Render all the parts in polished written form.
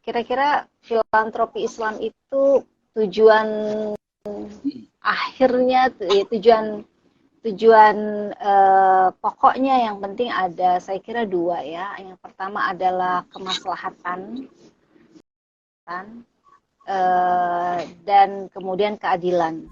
kira-kira filantropi Islam itu tujuan akhirnya, tujuan pokoknya yang penting ada, saya kira dua ya. Yang pertama adalah kemaslahatan dan kemudian keadilan.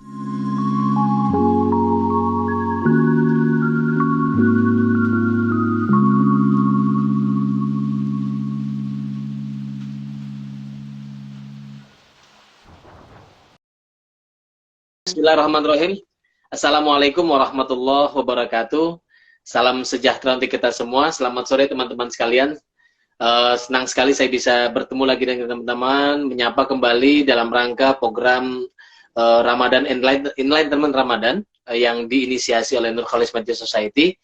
Bismillahirrahmanirrahim. Assalamualaikum warahmatullahi wabarakatuh. Salam sejahtera untuk kita semua. Selamat sore teman-teman sekalian. Senang sekali saya bisa bertemu lagi dengan teman-teman, menyapa kembali dalam rangka program Ramadan Enlightenment Ramadan yang diinisiasi oleh Nur Khalis Media Society.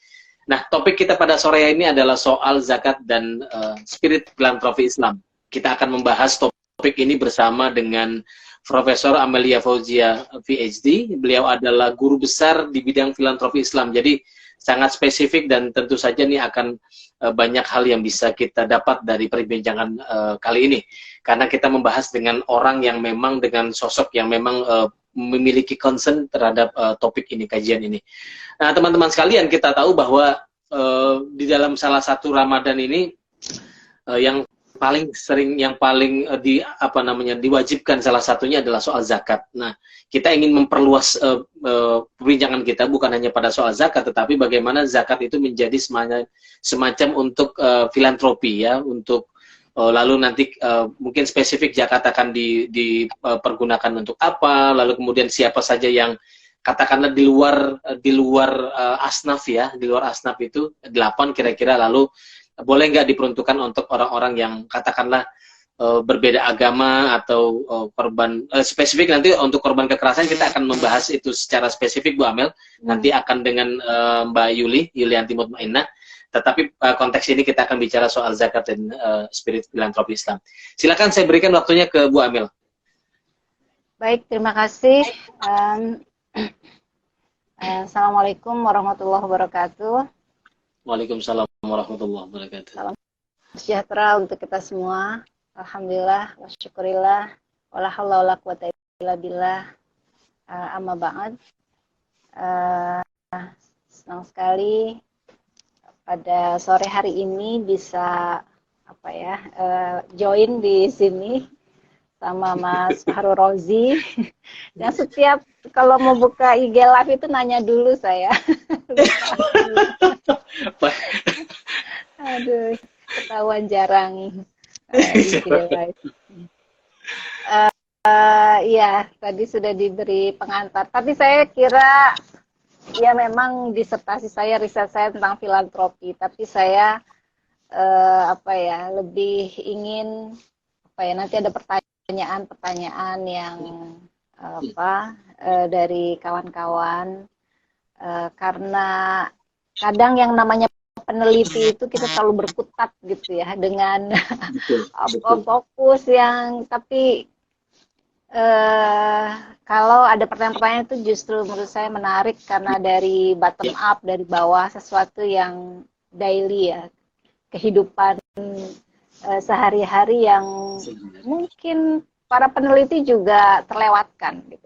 Nah, topik kita pada sore ini adalah soal zakat dan spirit filantropi Islam. Kita akan membahas topik ini bersama dengan Profesor Amelia Fauzia, PhD. Beliau adalah guru besar di bidang filantropi Islam. Jadi sangat spesifik dan tentu saja nih akan banyak hal yang bisa kita dapat dari perbincangan kali ini. Karena kita membahas dengan orang yang memang dengan sosok yang memang memiliki concern terhadap topik ini, kajian ini. Nah, teman-teman sekalian, kita tahu bahwa di dalam salah satu Ramadan ini yang paling sering, yang paling diwajibkan salah satunya adalah soal zakat. Nah, kita ingin memperluas perbincangan kita bukan hanya pada soal zakat, tetapi bagaimana zakat itu menjadi semacam untuk filantropi ya, untuk lalu nanti mungkin spesifik zakat akan dipergunakan untuk apa, lalu kemudian siapa saja yang katakanlah di luar asnaf ya, di luar asnaf itu 8 kira-kira, lalu boleh nggak diperuntukkan untuk orang-orang yang katakanlah berbeda agama atau korban spesifik. Nanti untuk korban kekerasan kita akan membahas itu secara spesifik, Bu Amel. Nanti akan dengan Mbak Yulianti Mutmainnah. Tetapi konteks ini kita akan bicara soal zakat dan spirit filantropi Islam. Silakan saya berikan waktunya ke Bu Amel. Baik, terima kasih. Assalamualaikum warahmatullahi wabarakatuh. Waalaikumsalam warahmatullahi wabarakatuh. Salam sejahtera untuk kita semua. Alhamdulillah wa syukurillah. Wala haula wala quwata illa billah. Amma ba'd. Senang sekali pada sore hari ini bisa join di sini sama Mas Fahru Rozi. Dan setiap kalau mau buka IG Live itu nanya dulu saya. Aduh, ketahuan jarang IG Live. Iya, tadi sudah diberi pengantar. Tapi saya kira ya memang disertasi saya, riset saya tentang filantropi. Tapi saya lebih ingin nanti ada pertanyaan-pertanyaan yang dari kawan-kawan, karena kadang yang namanya peneliti itu kita selalu berkutat gitu ya dengan fokus yang, tapi kalau ada pertanyaan-pertanyaan itu justru menurut saya menarik karena dari bottom up, dari bawah, sesuatu yang daily ya, kehidupan sehari-hari yang mungkin para peneliti juga terlewatkan gitu.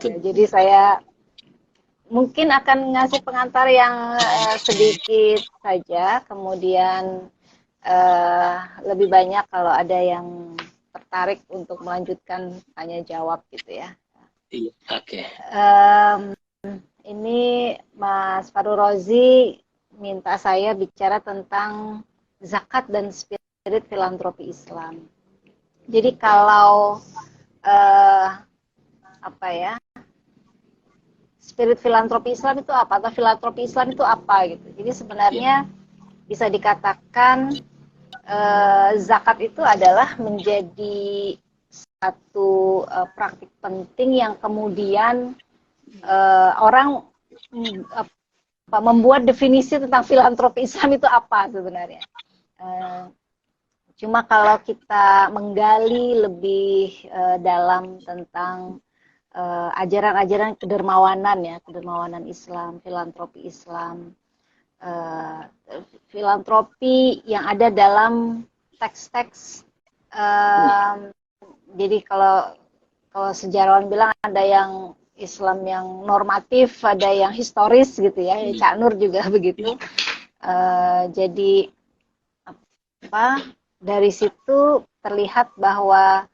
Jadi saya mungkin akan ngasih pengantar yang sedikit saja, kemudian lebih banyak kalau ada yang tertarik untuk melanjutkan tanya jawab gitu ya. Iya, oke. Ini Mas Fahru Rozi minta saya bicara tentang zakat dan spirit filantropi Islam. Jadi kalau spirit filantropi Islam itu apa, atau filantropi Islam itu apa gitu. Jadi sebenarnya bisa dikatakan zakat itu adalah menjadi satu praktik penting yang kemudian orang membuat definisi tentang filantropi Islam itu apa sebenarnya. Cuma kalau kita menggali lebih dalam tentang ajaran-ajaran kedermawanan ya, kedermawanan Islam, filantropi Islam, filantropi yang ada dalam teks-teks. Jadi kalau sejarawan bilang ada yang Islam yang normatif, ada yang historis gitu ya. Cak Nur juga begitu. Jadi dari situ terlihat bahwa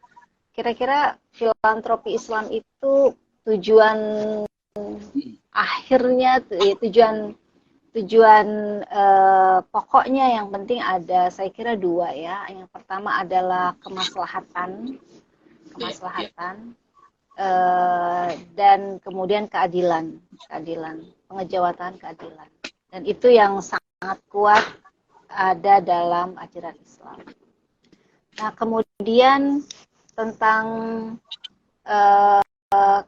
kira-kira filantropi Islam itu tujuan akhirnya, tujuan pokoknya yang penting ada, saya kira dua ya. Yang pertama adalah kemaslahatan, dan kemudian keadilan, pengejawataan keadilan. Dan itu yang sangat kuat ada dalam ajaran Islam. Nah, kemudian tentang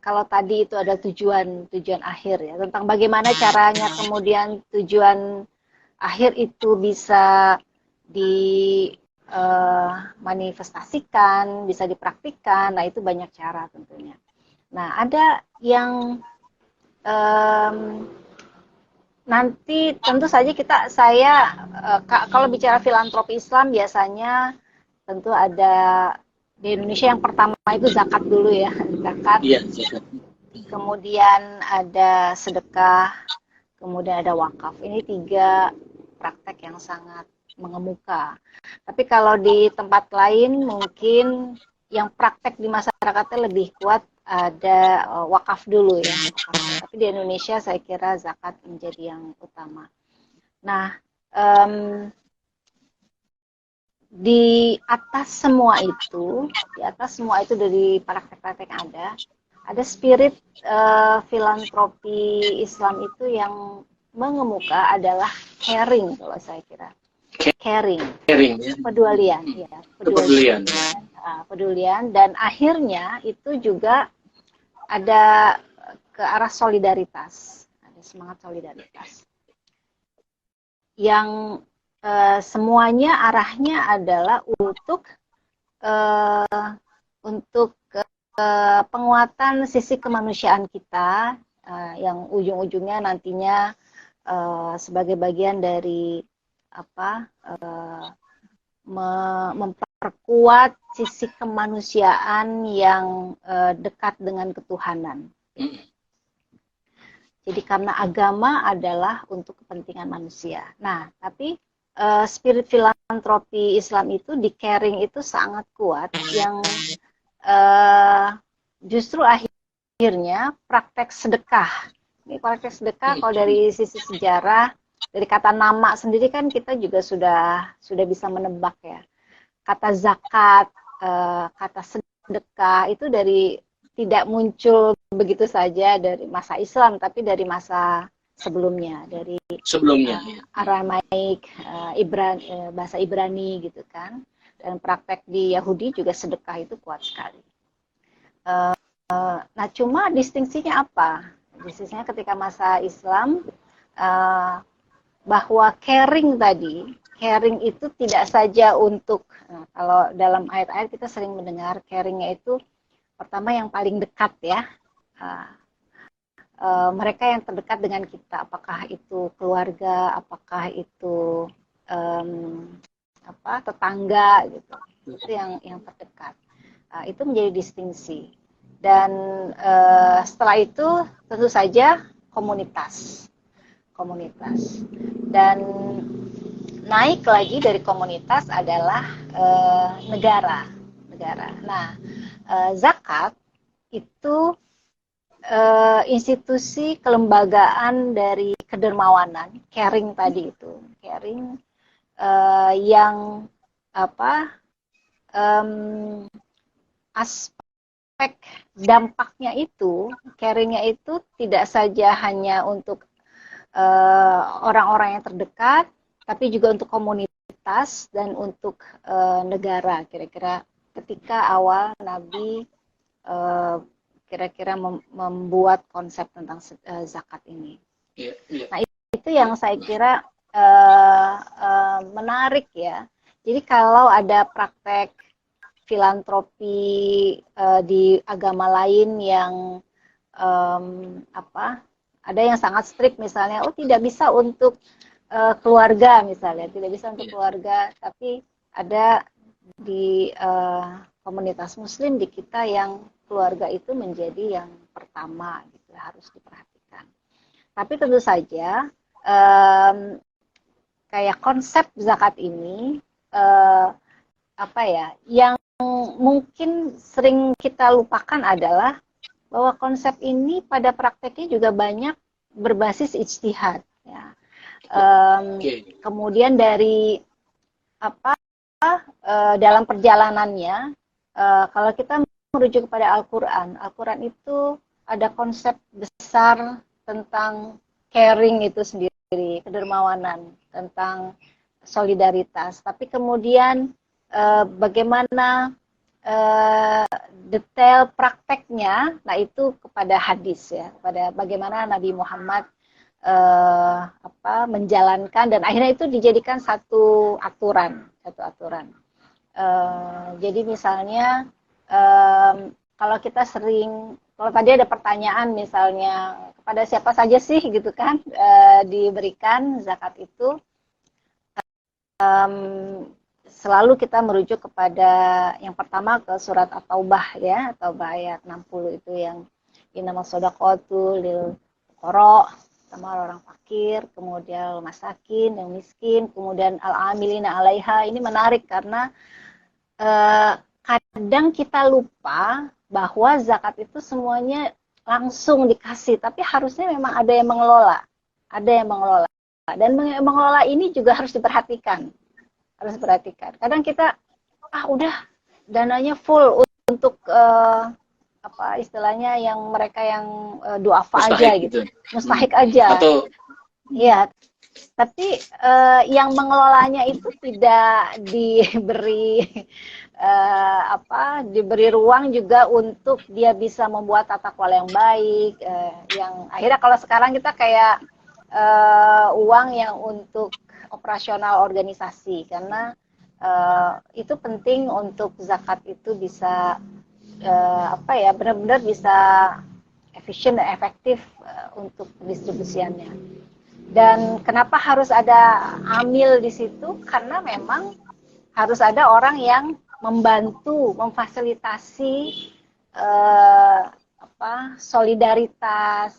kalau tadi itu ada tujuan akhir ya, tentang bagaimana caranya kemudian tujuan akhir itu bisa dimanifestasikan, bisa dipraktikkan. Nah, itu banyak cara tentunya. Nah, ada yang nanti tentu saja kalau bicara filantropi Islam biasanya tentu ada di Indonesia yang pertama itu zakat dulu ya, zakat. Iya, zakat. Kemudian ada sedekah, kemudian ada wakaf. Ini 3 praktek yang sangat mengemuka. Tapi kalau di tempat lain mungkin yang praktek di masyarakatnya lebih kuat ada wakaf dulu ya. Tapi di Indonesia saya kira zakat menjadi yang utama. Nah, di atas semua itu dari praktek-praktek ada spirit filantropi Islam itu yang mengemuka adalah caring, kalau saya kira. Caring ya. Pedulian, dan akhirnya itu juga ada ke arah solidaritas, ada semangat solidaritas yang semuanya arahnya adalah untuk penguatan sisi kemanusiaan kita, yang ujung-ujungnya nantinya sebagai bagian dari memperkuat sisi kemanusiaan yang dekat dengan ketuhanan. Jadi karena agama adalah untuk kepentingan manusia. Nah, tapi spirit filantropi Islam itu di caring itu sangat kuat, yang justru akhirnya praktek sedekah. Ini praktek sedekah kalau dari sisi sejarah, dari kata nama sendiri kan kita juga sudah bisa menebak ya. Kata zakat, kata sedekah itu tidak muncul begitu saja dari masa Islam, tapi dari masa sebelumnya, dari Aramaik, bahasa Ibrani gitu kan. Dan praktek di Yahudi juga sedekah itu kuat sekali. Nah, cuma distingsinya apa? Distingsinya ketika masa Islam, bahwa caring itu tidak saja untuk, kalau dalam ayat-ayat kita sering mendengar caringnya itu pertama yang paling dekat ya. Mereka yang terdekat dengan kita, apakah itu keluarga, apakah itu tetangga gitu, itu yang terdekat. Itu menjadi distingsi. Dan setelah itu tentu saja komunitas, dan naik lagi dari komunitas adalah negara. Nah, zakat itu institusi kelembagaan dari kedermawanan, caring tadi itu, yang aspek dampaknya itu, caringnya itu tidak saja hanya untuk orang-orang yang terdekat, tapi juga untuk komunitas dan untuk negara. Kira-kira ketika awal Nabi kira-kira membuat konsep tentang zakat ini. Nah, itu yang saya kira menarik ya. Jadi kalau ada praktek filantropi di agama lain yang ada yang sangat strict misalnya, tidak bisa untuk keluarga misalnya, tidak bisa untuk keluarga, tapi ada di komunitas Muslim di kita yang keluarga itu menjadi yang pertama gitu, harus diperhatikan. Tapi tentu saja kayak konsep zakat ini apa ya, yang mungkin sering kita lupakan adalah bahwa konsep ini pada prakteknya juga banyak berbasis ijtihad. Ya. Kemudian dari apa dalam perjalanannya, kalau kita merujuk kepada Al-Quran, Al-Quran itu ada konsep besar tentang caring itu sendiri, kedermawanan, tentang solidaritas. Tapi kemudian bagaimana detail prakteknya, nah itu kepada hadis ya, kepada bagaimana Nabi Muhammad menjalankan, dan akhirnya itu dijadikan satu aturan. Jadi misalnya kalau kita sering, kalau tadi ada pertanyaan misalnya kepada siapa saja sih gitu kan diberikan zakat itu, selalu kita merujuk kepada yang pertama ke surat At-Taubah ya, At-Taubah ayat 60 itu yang innamas shadaqatu lil fuqara, sama orang fakir, kemudian masakin, yang miskin, kemudian al-amilina 'alaiha. Ini menarik karena kadang kita lupa bahwa zakat itu semuanya langsung dikasih, tapi harusnya memang ada yang mengelola. Dan mengelola ini juga harus diperhatikan. Kadang kita udah dananya full untuk istilahnya yang mereka yang duafa aja gitu. Mustahik aja. Iya. Tapi yang mengelolanya itu tidak diberi diberi ruang juga untuk dia bisa membuat tata kelola yang baik, yang akhirnya kalau sekarang kita kayak uang yang untuk operasional organisasi, karena itu penting untuk zakat itu bisa benar-benar bisa efisien dan efektif untuk distribusiannya. Dan kenapa harus ada amil di situ? Karena memang harus ada orang yang membantu, memfasilitasi solidaritas,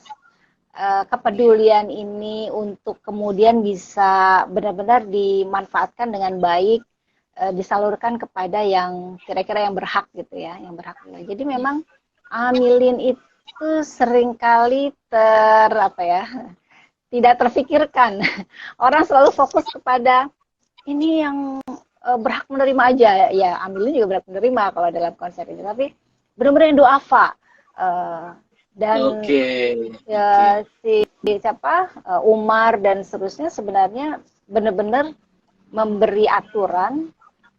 kepedulian ini untuk kemudian bisa benar-benar dimanfaatkan dengan baik, disalurkan kepada yang kira-kira yang berhak gitu ya, yang berhak. Jadi memang amilin itu seringkali tidak terfikirkan. Orang selalu fokus kepada ini yang berhak menerima aja, ya amilin juga berhak menerima kalau dalam konsep ini, tapi benar-benar yang duafa. Dan si Umar dan seterusnya sebenarnya benar-benar memberi aturan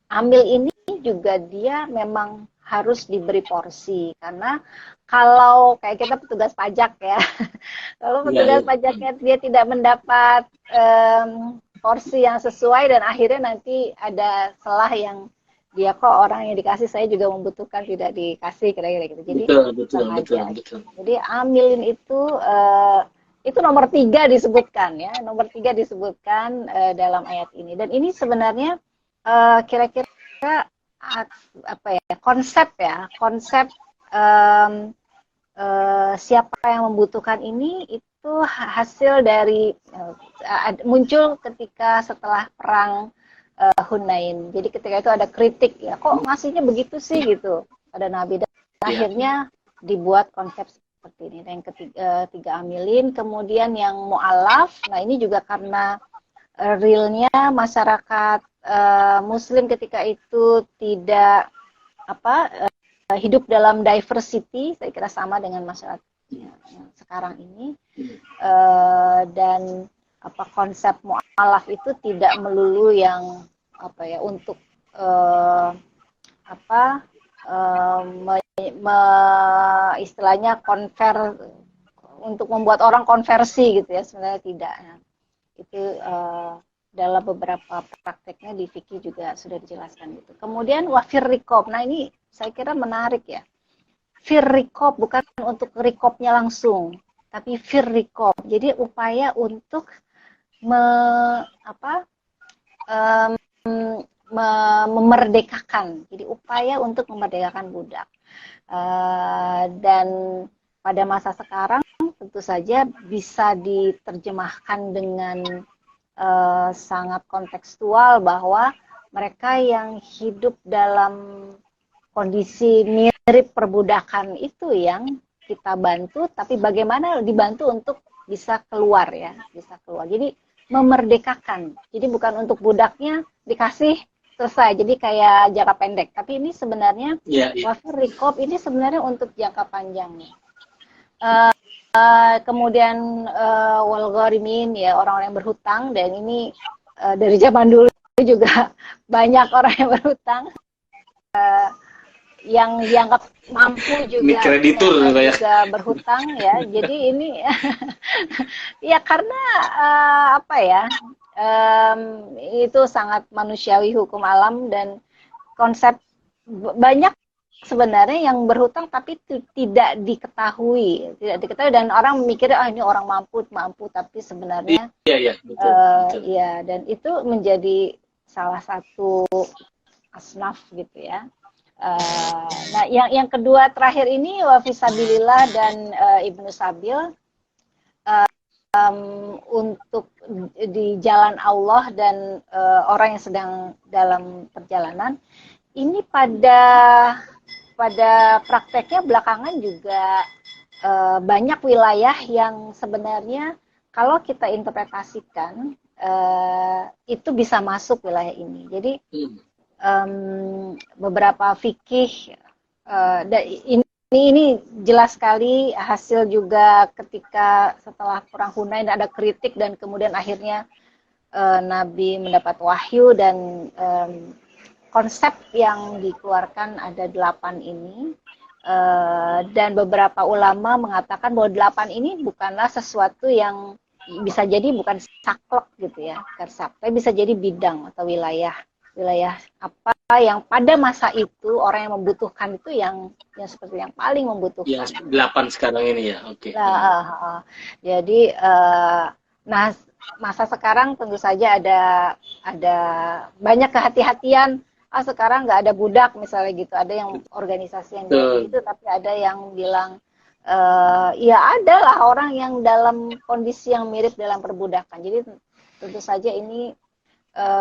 amil ini juga dia memang harus diberi porsi, karena kalau kayak kita petugas pajak ya, kalau petugas pajaknya dia tidak mendapat porsi yang sesuai dan akhirnya nanti ada celah yang dia kok orang yang dikasih saya juga membutuhkan tidak dikasih kira-kira gitu. Jadi betul. Jadi amilin itu nomor 3 disebutkan ya, nomor 3 disebutkan dalam ayat ini, dan ini sebenarnya kira-kira konsep siapa yang membutuhkan ini itu hasil dari muncul ketika setelah perang Hunain. Jadi ketika itu ada kritik ya, kok ngasihnya begitu sih gitu pada Nabi, dan akhirnya dibuat konsep seperti ini. Dan yang ketiga amilin, kemudian yang mu'alaf. Nah ini juga karena realnya masyarakat Muslim ketika itu tidak hidup dalam diversity, saya kira sama dengan masyarakat sekarang ini, dan konsep mu'alaf itu tidak melulu yang untuk istilahnya untuk membuat orang konversi gitu ya, sebenarnya tidak. Itu dalam beberapa prakteknya di fikih juga sudah dijelaskan gitu. Kemudian wafir rikob. Nah ini saya kira menarik ya. Fir rikob bukan untuk rikobnya langsung, tapi fir rikob. Jadi upaya untuk memerdekakan. Jadi upaya untuk memerdekakan budak. Dan pada masa sekarang tentu saja bisa diterjemahkan dengan sangat kontekstual bahwa mereka yang hidup dalam kondisi mirip perbudakan itu yang kita bantu, tapi bagaimana dibantu untuk bisa keluar ya, bisa keluar. Jadi memerdekakan. Jadi bukan untuk budaknya dikasih selesai, jadi kayak jangka pendek. Tapi ini sebenarnya Wafir Rikob ini sebenarnya untuk jangka panjangnya. Kemudian Walgharimin ya, orang-orang yang berhutang, dan ini dari zaman dulu juga banyak orang yang berhutang, yang dianggap mampu juga, kreditur juga berhutang ya. Jadi ini ya karena apa ya, itu sangat manusiawi hukum alam, dan konsep banyak sebenarnya yang berhutang tapi tidak diketahui, dan orang mikir ini orang mampu, tapi sebenarnya betul. Ya, dan itu menjadi salah satu asnaf gitu ya. Nah, yang kedua terakhir ini Wafisabilillah dan Ibnu Sabil, untuk di jalan Allah dan orang yang sedang dalam perjalanan ini pada prakteknya belakangan juga banyak wilayah yang sebenarnya kalau kita interpretasikan itu bisa masuk wilayah ini. Jadi beberapa fikih ini jelas sekali hasil juga ketika setelah perang Hunain ada kritik, dan kemudian akhirnya Nabi mendapat wahyu, dan konsep yang dikeluarkan ada 8 ini, dan beberapa ulama mengatakan bahwa 8 ini bukanlah sesuatu yang bisa jadi bukan saklek gitu ya, tapi bisa jadi bidang atau wilayah apa yang pada masa itu orang yang membutuhkan itu yang seperti yang paling membutuhkan. Ya, 8 sekarang ini ya, oke. Jadi nah masa sekarang tentu saja ada banyak kehati-hatian. Sekarang nggak ada budak misalnya gitu, ada yang organisasi yang gitu, tapi ada yang bilang ya ada lah orang yang dalam kondisi yang mirip dalam perbudakan. Jadi tentu saja ini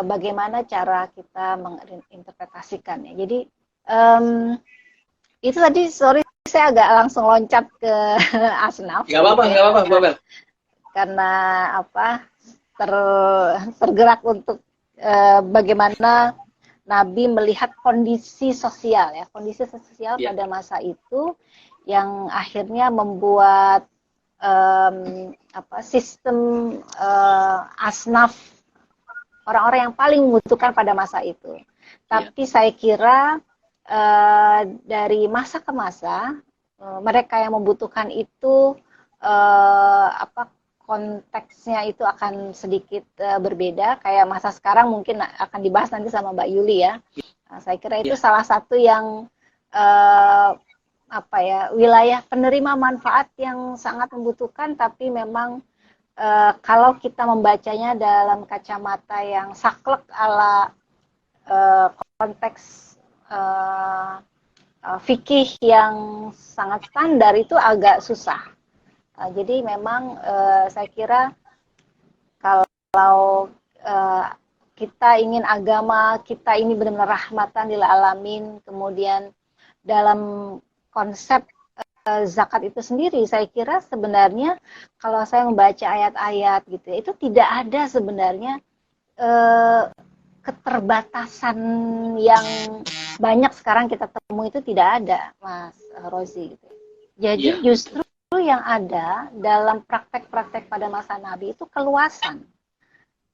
bagaimana cara kita menginterpretasikannya. Jadi itu tadi, sorry saya agak langsung loncat ke asnaf. Nggak apa-apa. Karena apa, tergerak untuk bagaimana Nabi melihat kondisi sosial ya, pada masa itu yang akhirnya membuat sistem asnaf, orang-orang yang paling membutuhkan pada masa itu. Tapi saya kira dari masa ke masa mereka yang membutuhkan itu konteksnya itu akan sedikit berbeda. Kayak masa sekarang mungkin akan dibahas nanti sama Mbak Yuli ya. Saya kira itu salah satu yang wilayah penerima manfaat yang sangat membutuhkan, tapi memang kalau kita membacanya dalam kacamata yang saklek ala konteks fikih yang sangat standar itu agak susah. Jadi memang saya kira kalau kita ingin agama kita ini benar-benar rahmatan lil alamin, kemudian dalam konsep zakat itu sendiri, saya kira sebenarnya kalau saya membaca ayat-ayat gitu ya, itu tidak ada sebenarnya keterbatasan yang banyak sekarang kita temui, itu tidak ada, Mas Rozi gitu. Jadi justru yang ada dalam praktek-praktek pada masa Nabi itu keluasan,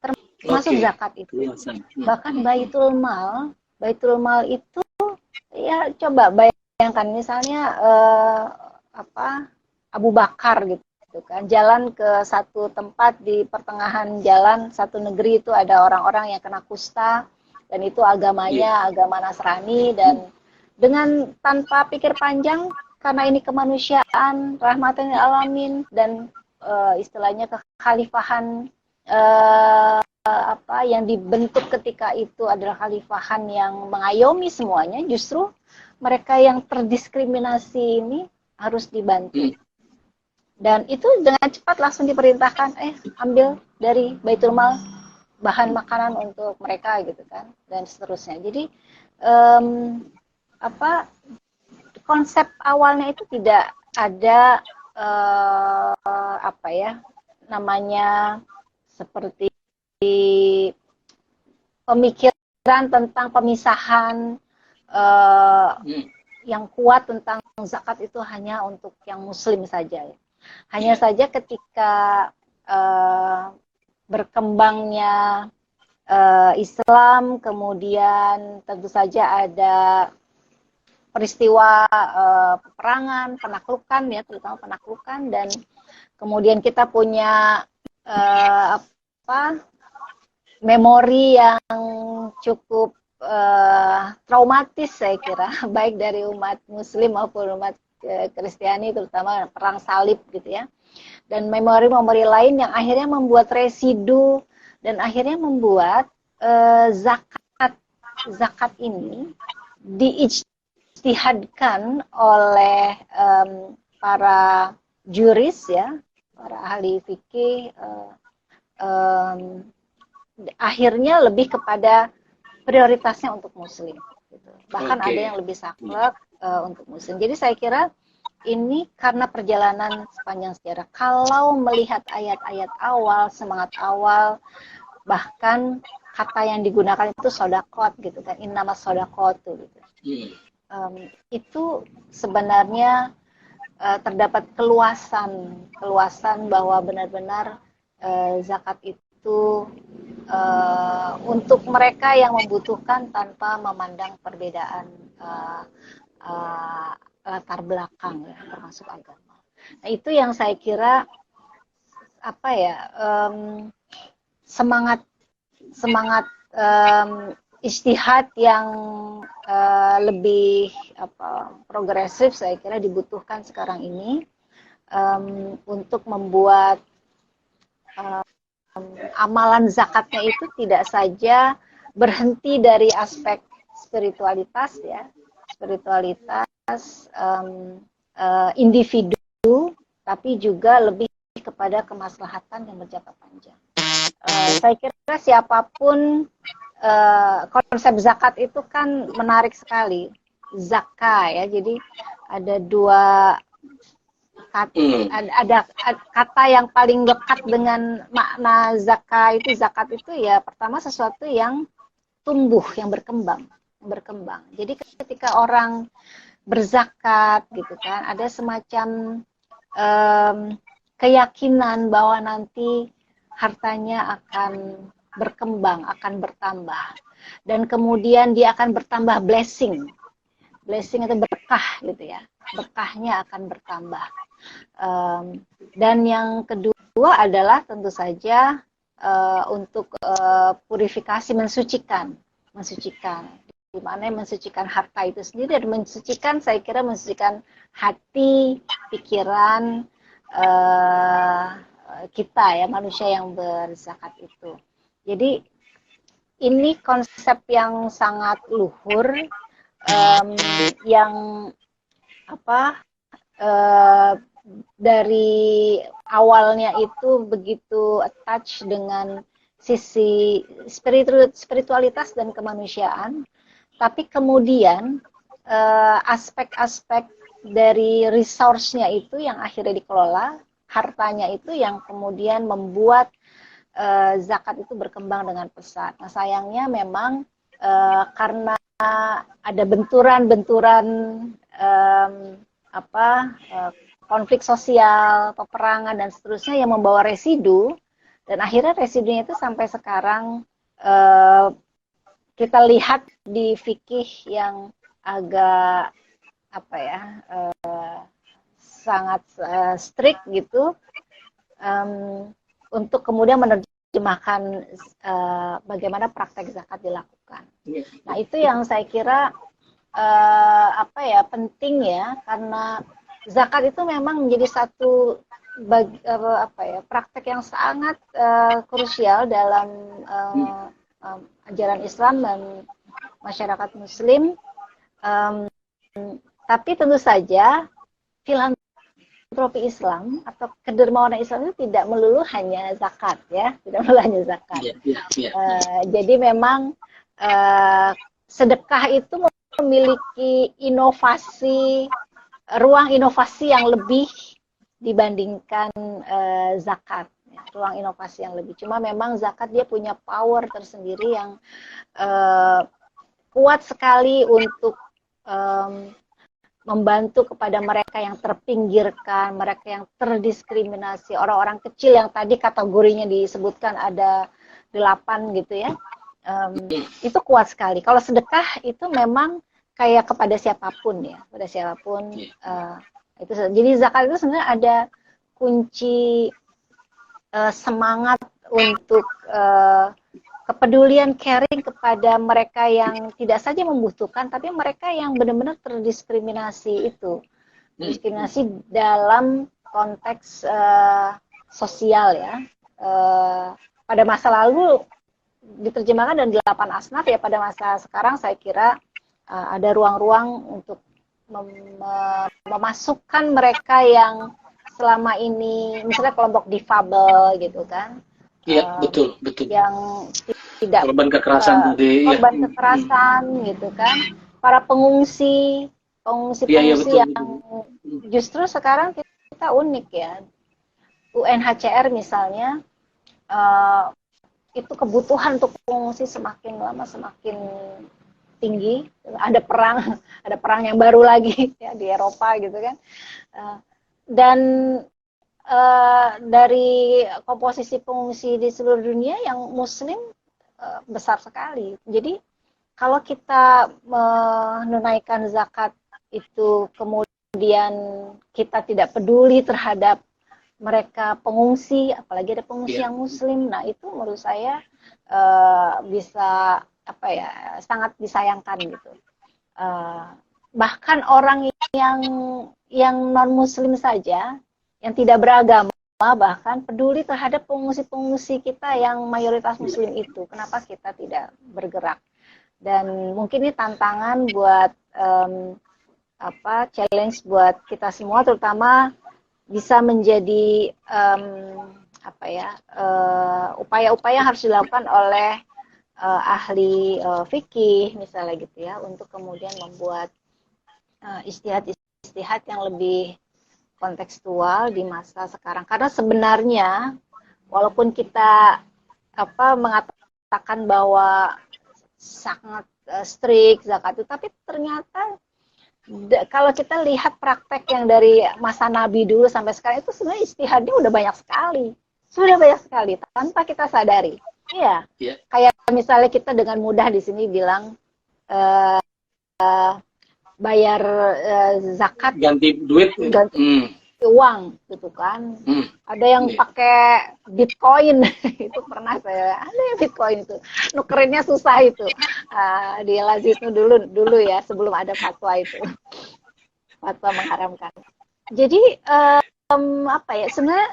termasuk zakat itu. Bahkan Baitul Mal itu ya, coba bayangkan misalnya Abu Bakar gitu kan, jalan ke satu tempat, di pertengahan jalan satu negeri itu ada orang-orang yang kena kusta, dan itu agamanya agama Nasrani, dan dengan tanpa pikir panjang, karena ini kemanusiaan, rahmatan lil alamin, dan istilahnya kekhalifahan apa yang dibentuk ketika itu adalah khalifahan yang mengayomi semuanya, justru mereka yang terdiskriminasi ini harus dibantu. Dan itu dengan cepat langsung diperintahkan, ambil dari Baitul Mal bahan makanan untuk mereka gitu kan, dan seterusnya. Jadi konsep awalnya itu tidak ada apa ya namanya seperti pemikiran tentang pemisahan yang kuat tentang zakat itu hanya untuk yang muslim saja. Hanya saja ketika berkembangnya Islam, kemudian tentu saja ada peristiwa peperangan, penaklukan ya, terutama penaklukan, dan kemudian kita punya memori yang cukup traumatis saya kira, baik dari umat Muslim maupun umat Kristiani, terutama perang salib gitu ya, dan memori-memori lain yang akhirnya membuat residu dan akhirnya membuat zakat ini diijtihadkan oleh para juris ya, para ahli fikih, akhirnya lebih kepada prioritasnya untuk muslim gitu. Bahkan ada yang lebih saklek untuk muslim. Jadi saya kira ini karena perjalanan sepanjang sejarah. Kalau melihat ayat-ayat awal, semangat awal, bahkan kata yang digunakan itu sodakot gitu kan, innama sodakot gitu. Itu sebenarnya terdapat keluasan bahwa benar-benar zakat itu untuk mereka yang membutuhkan tanpa memandang perbedaan latar belakang ya, termasuk agama. Nah itu yang saya kira apa ya semangat ijtihad yang lebih progresif saya kira dibutuhkan sekarang ini untuk membuat amalan zakatnya itu tidak saja berhenti dari aspek spiritualitas ya, individu, tapi juga lebih kepada kemaslahatan yang berjangka panjang. Saya kira siapapun konsep zakat itu kan menarik sekali, zakah ya, jadi ada dua ada kata yang paling lekat dengan makna zakat itu ya pertama sesuatu yang tumbuh, yang berkembang. Jadi ketika orang berzakat gitu kan, ada semacam keyakinan bahwa nanti hartanya akan berkembang, akan bertambah, dan kemudian dia akan bertambah blessing itu berkah gitu ya, berkahnya akan bertambah. Dan yang kedua adalah tentu saja untuk purifikasi, mensucikan, di mana mensucikan harta itu sendiri, dan mensucikan saya kira mensucikan hati, pikiran kita ya, manusia yang berzakat itu. Jadi ini konsep yang sangat luhur, yang dari awalnya itu begitu attach dengan sisi spiritualitas dan kemanusiaan, tapi kemudian aspek-aspek dari resource-nya itu yang akhirnya dikelola, hartanya itu yang kemudian membuat zakat itu berkembang dengan pesat. Nah sayangnya memang karena ada benturan-benturan konflik sosial, peperangan dan seterusnya yang membawa residu, dan akhirnya residunya itu sampai sekarang kita lihat di fikih yang agak sangat strict gitu, untuk kemudian menerjemahkan bagaimana praktek zakat dilakukan. Nah itu yang saya kira penting ya, karena zakat itu memang menjadi satu apa ya, praktek yang sangat krusial dalam ajaran Islam dan masyarakat Muslim. Tapi tentu saja filantropi Islam atau kedermawanan Islam itu tidak melulu hanya zakat, ya, tidak melulu hanya zakat. Jadi memang sedekah itu memiliki inovasi, ruang inovasi yang lebih dibandingkan zakat, ya, ruang inovasi yang lebih. Cuma memang zakat dia punya power tersendiri yang kuat sekali untuk membantu kepada mereka yang terpinggirkan, mereka yang terdiskriminasi, orang-orang kecil yang tadi kategorinya disebutkan ada 8 gitu ya. Itu kuat sekali. Kalau sedekah itu memang kayak kepada siapapun ya, pada siapapun. Itu jadi zakat itu sebenarnya ada kunci semangat untuk kepedulian, caring kepada mereka yang tidak saja membutuhkan, tapi mereka yang benar-benar terdiskriminasi itu. Diskriminasi dalam konteks sosial ya. Pada masa lalu diterjemahkan dan 8 asnaf ya, pada masa sekarang saya kira ada ruang-ruang untuk memasukkan mereka yang selama ini, misalnya kelompok difabel gitu kan. Iya, betul. Yang tidak korban kekerasan tadi. Korban kekerasan gitu kan. Para pengungsi yang justru sekarang kita unik ya. UNHCR misalnya, itu kebutuhan untuk pengungsi semakin lama semakin tinggi. Ada perang yang baru lagi ya di Eropa gitu kan. Dan dari komposisi pengungsi di seluruh dunia yang Muslim besar sekali. Jadi kalau kita menunaikan zakat itu kemudian kita tidak peduli terhadap mereka pengungsi, apalagi ada pengungsi yang Muslim, nah itu menurut saya bisa sangat disayangkan gitu. Bahkan orang yang non Muslim saja, yang tidak beragama, bahkan peduli terhadap pengungsi-pengungsi kita yang mayoritas Muslim itu. Kenapa kita tidak bergerak? Dan mungkin ini tantangan buat challenge buat kita semua, terutama bisa menjadi upaya-upaya yang harus dilakukan oleh ahli fikih misalnya gitu ya, untuk kemudian membuat istihad yang lebih kontekstual di masa sekarang. Karena sebenarnya walaupun kita mengatakan bahwa sangat strict zakat itu, tapi ternyata kalau kita lihat praktek yang dari masa Nabi dulu sampai sekarang itu sebenarnya istihadnya udah banyak sekali tanpa kita sadari. Iya. Kayak misalnya kita dengan mudah di sini bilang bayar zakat, ganti duit, uang gitu kan. Ada yang pakai Bitcoin itu pernah ada yang Bitcoin itu nukerinnya susah itu. Di Lazisnu dulu ya, sebelum ada fatwa itu, fatwa mengharamkan. Jadi sebenarnya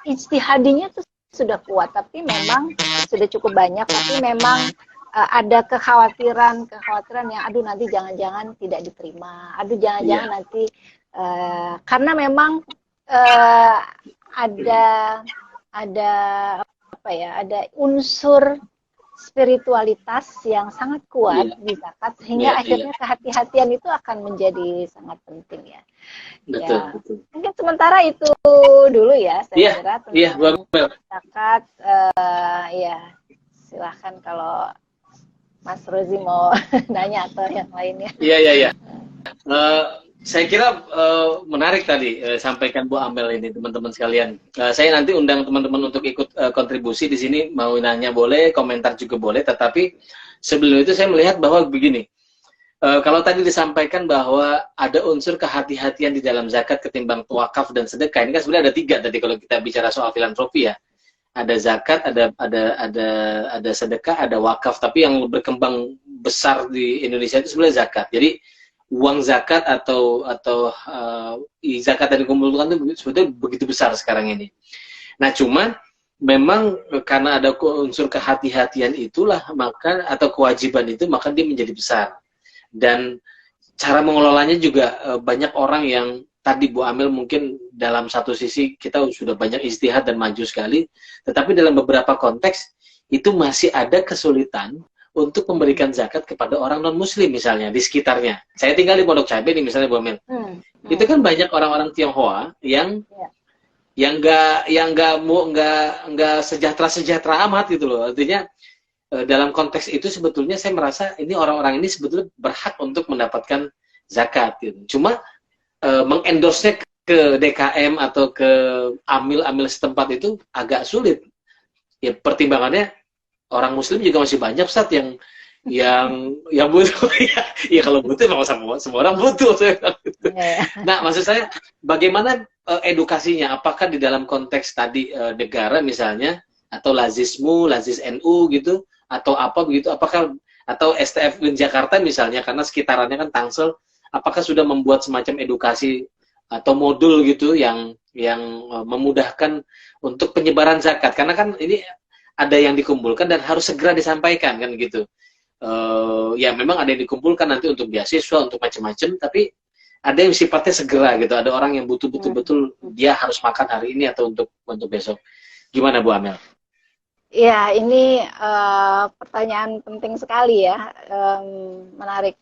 ijtihadinya tuh sudah kuat, tapi memang sudah cukup banyak, tapi memang ada kekhawatiran yang nanti jangan-jangan tidak diterima, jangan-jangan nanti karena memang ada unsur spiritualitas yang sangat kuat di zakat, sehingga akhirnya kehati-hatian itu akan menjadi sangat penting ya. Betul. Mungkin sementara itu dulu ya, saya kira tentang zakat. Silahkan kalau Mas Rozi mau nanya atau yang lainnya. Iya. Saya kira menarik tadi sampaikan Bu Amel ini, teman-teman sekalian. Saya nanti undang teman-teman untuk ikut kontribusi di sini, mau nanya boleh, komentar juga boleh. Tetapi sebelum itu saya melihat bahwa begini, kalau tadi disampaikan bahwa ada unsur kehati-hatian di dalam zakat ketimbang wakaf dan sedekah, ini kan sebenarnya ada 3 tadi kalau kita bicara soal filantropi ya. Ada zakat, ada sedekah, ada wakaf. Tapi yang berkembang besar di Indonesia itu sebenarnya zakat. Jadi uang zakat atau zakat yang dikumpulkan itu sebetulnya begitu besar sekarang ini. Nah, cuma memang karena ada unsur kehati-hatian itulah, maka atau kewajiban itu, maka dia menjadi besar. Dan cara mengelolanya juga banyak orang yang tadi Bu Amel mungkin dalam satu sisi kita sudah banyak istihad dan maju sekali, tetapi dalam beberapa konteks itu masih ada kesulitan untuk memberikan zakat kepada orang non-muslim misalnya di sekitarnya. Saya tinggal di Pondok Cabe nih misalnya Bu Amel. Itu kan banyak orang-orang Tionghoa yang nggak sejahtera amat gitu loh. Artinya dalam konteks itu sebetulnya saya merasa ini orang-orang ini sebetulnya berhak untuk mendapatkan zakat gitu. Cuma mengendorse ke DKM atau ke amil-amil setempat itu agak sulit. Ya pertimbangannya orang muslim juga masih banyak Ustaz yang butuh. Ya kalau butuh memang semua orang butuh. Nah, maksud saya bagaimana edukasinya? Apakah di dalam konteks tadi negara misalnya, atau lazismu, lazis NU gitu, atau apa begitu? Apakah atau STF Win Jakarta misalnya, karena sekitarannya kan Tangsel, apakah sudah membuat semacam edukasi atau modul gitu yang memudahkan untuk penyebaran zakat? Karena kan ini ada yang dikumpulkan dan harus segera disampaikan kan gitu. Ya memang ada yang dikumpulkan nanti untuk beasiswa, untuk macam-macam, tapi ada yang sifatnya segera gitu. Ada orang yang butuh betul-betul dia harus makan hari ini atau untuk besok. Gimana Bu Amel? Ya, ini pertanyaan penting sekali ya, menarik.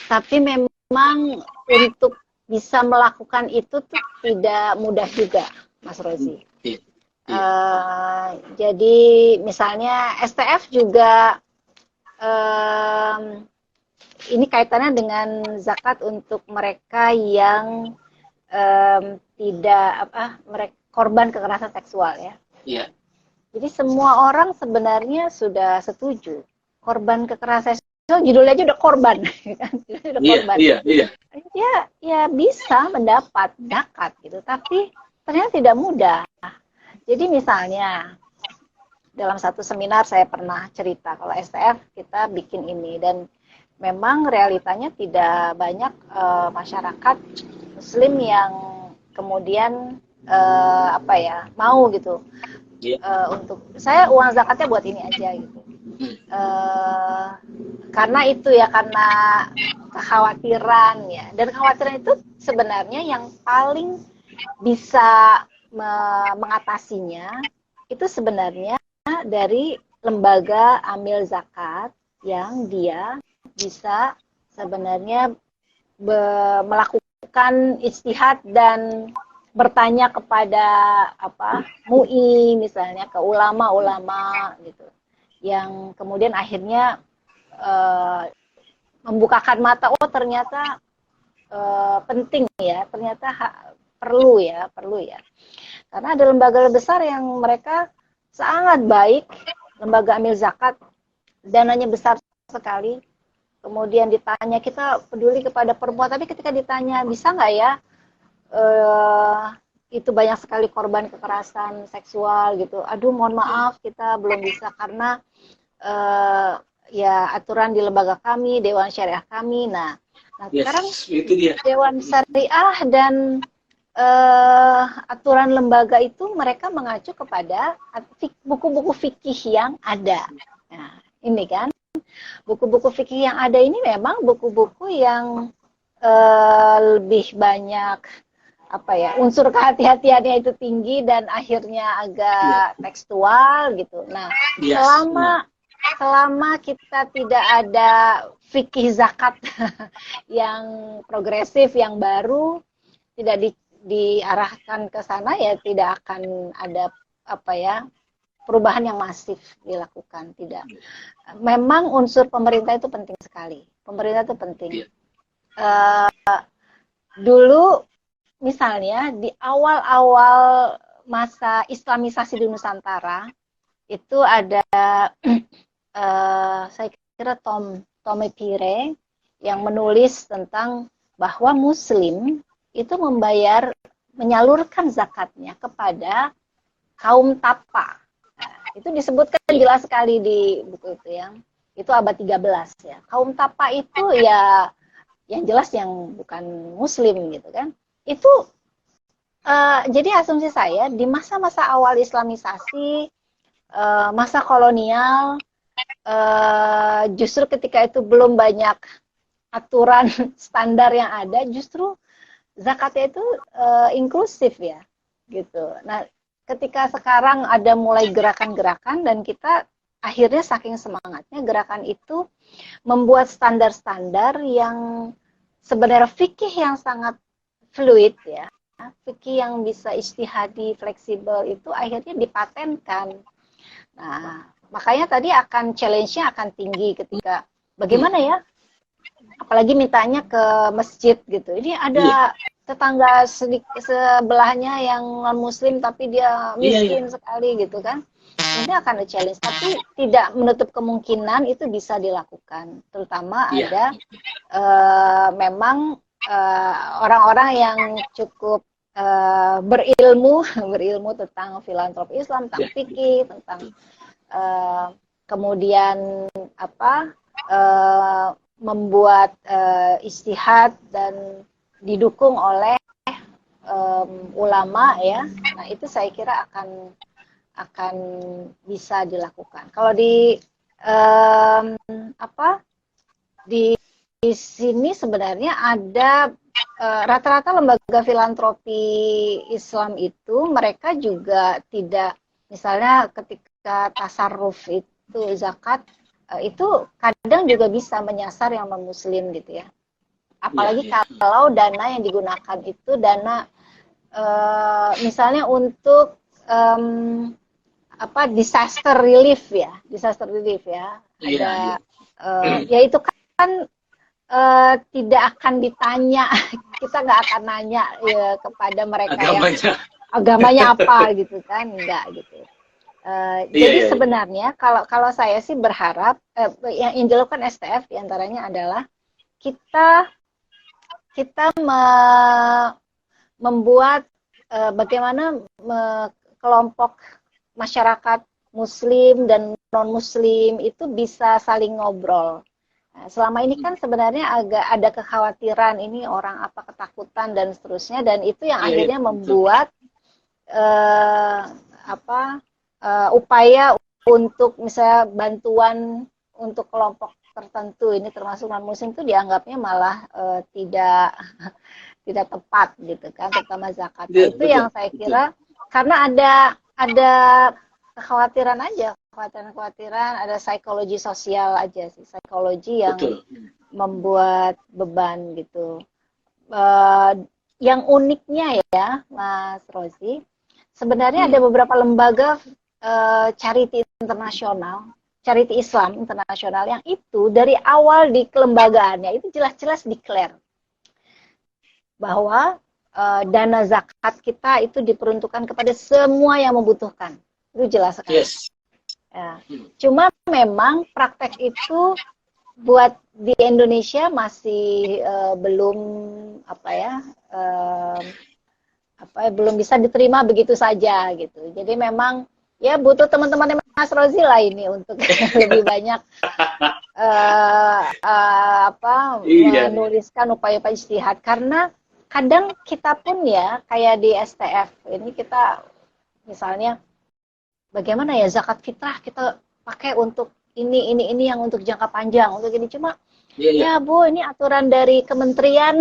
Tapi memang untuk bisa melakukan itu tuh tidak mudah juga, Mas Rozi. Jadi misalnya STF juga ini kaitannya dengan zakat untuk mereka yang tidak korban kekerasan seksual ya. Iya. Jadi semua orang sebenarnya sudah setuju korban kekerasan seksual, judulnya aja udah korban, kan? Udah korban. Iya. Ya bisa mendapat zakat gitu, tapi ternyata tidak mudah. Jadi misalnya dalam satu seminar saya pernah cerita kalau STF kita bikin ini, dan memang realitanya tidak banyak masyarakat Muslim yang kemudian mau gitu. Untuk saya uang zakatnya buat ini aja gitu. Karena itu ya, karena kekhawatiran ya, dan kekhawatiran itu sebenarnya yang paling bisa mengatasinya itu sebenarnya dari lembaga amil zakat, yang dia bisa sebenarnya melakukan ijtihad dan bertanya kepada MUI misalnya, ke ulama-ulama gitu, yang kemudian akhirnya membukakan mata, oh ternyata penting ya, ternyata perlu ya, karena ada lembaga besar yang mereka sangat baik, lembaga amil zakat, dananya besar sekali. Kemudian ditanya, kita peduli kepada perempuan, tapi ketika ditanya bisa nggak ya, itu banyak sekali korban kekerasan seksual gitu, aduh mohon maaf kita belum bisa karena ya aturan di lembaga kami, Dewan Syariah kami. Nah sekarang itu dia. Dewan Syariah dan aturan lembaga itu mereka mengacu kepada buku-buku fikih yang ada. Nah, ini kan buku-buku fikih yang ada ini memang buku-buku yang lebih banyak unsur kehati-hatiannya itu tinggi dan akhirnya agak tekstual gitu. Nah, selama kita tidak ada fikih zakat yang progresif, yang baru, tidak diarahkan ke sana, ya tidak akan ada perubahan yang masif dilakukan. Tidak. Memang unsur pemerintah itu penting sekali. Pemerintah itu penting. Dulu misalnya di awal-awal masa Islamisasi di Nusantara itu ada saya kira Tommy Pire yang menulis tentang bahwa Muslim itu menyalurkan zakatnya kepada kaum tapa. Nah, itu disebutkan jelas sekali di buku itu, yang itu abad 13 ya. Kaum tapa itu ya yang jelas yang bukan Muslim gitu kan. Itu jadi asumsi saya di masa-masa awal Islamisasi, masa kolonial, justru ketika itu belum banyak aturan standar yang ada, justru zakatnya itu inklusif ya, gitu. Nah, ketika sekarang ada mulai gerakan-gerakan dan kita akhirnya saking semangatnya gerakan itu membuat standar-standar yang sebenarnya fikih yang sangat fluid ya, fikih yang bisa ijtihadi, fleksibel itu akhirnya dipatenkan. Nah, makanya tadi akan challenge-nya akan tinggi ketika bagaimana ya, apalagi mintanya ke masjid gitu. Ini ada tetangga sebelahnya yang non muslim tapi dia miskin sekali gitu kan. Ini akan ada challenge, tapi tidak menutup kemungkinan itu bisa dilakukan. Terutama ada memang orang-orang yang cukup berilmu tentang filantropi Islam, tentang fikih, tentang kemudian apa membuat ijtihad dan didukung oleh ulama ya. Nah, itu saya kira akan bisa dilakukan. Kalau di di sini sebenarnya ada rata-rata lembaga filantropi Islam itu mereka juga tidak, misalnya ketika tasarruf itu zakat itu kadang juga bisa menyasar yang non-muslim gitu ya. Apalagi kalau dana yang digunakan itu dana misalnya untuk disaster relief ya. Ada ya itu kan tidak akan ditanya, kita nggak akan nanya ya, kepada mereka yang agamanya apa gitu kan, enggak gitu. Jadi sebenarnya kalau saya sih berharap yang dilakukan STF diantaranya adalah kita membuat bagaimana kelompok masyarakat Muslim dan non Muslim itu bisa saling ngobrol. Nah, selama ini kan sebenarnya agak ada kekhawatiran ini orang apa, ketakutan dan seterusnya, dan itu yang akhirnya membuat upaya untuk misalnya bantuan untuk kelompok tertentu ini termasuk non muslim itu dianggapnya malah tidak tepat gitu kan, terutama zakat. Itu yang saya kira karena ada kekhawatiran aja, kekhawatiran, ada psikologi sosial aja sih, psikologi yang membuat beban gitu. Yang uniknya ya Mas Rozi, sebenarnya ada beberapa lembaga charity internasional, charity Islam internasional yang itu dari awal di kelembagaannya itu jelas-jelas declare bahwa dana zakat kita itu diperuntukkan kepada semua yang membutuhkan. Itu jelas sekali. Ya. Cuma memang praktek itu buat di Indonesia masih belum belum bisa diterima begitu saja gitu. Jadi memang ya butuh teman-teman Mas Rozi lah ini untuk lebih banyak menuliskan upaya-upaya ijtihad, karena kadang kita pun ya kayak di STF ini kita misalnya bagaimana ya zakat fitrah kita pakai untuk ini yang untuk jangka panjang, untuk ini cuma ya Bu, ini aturan dari kementerian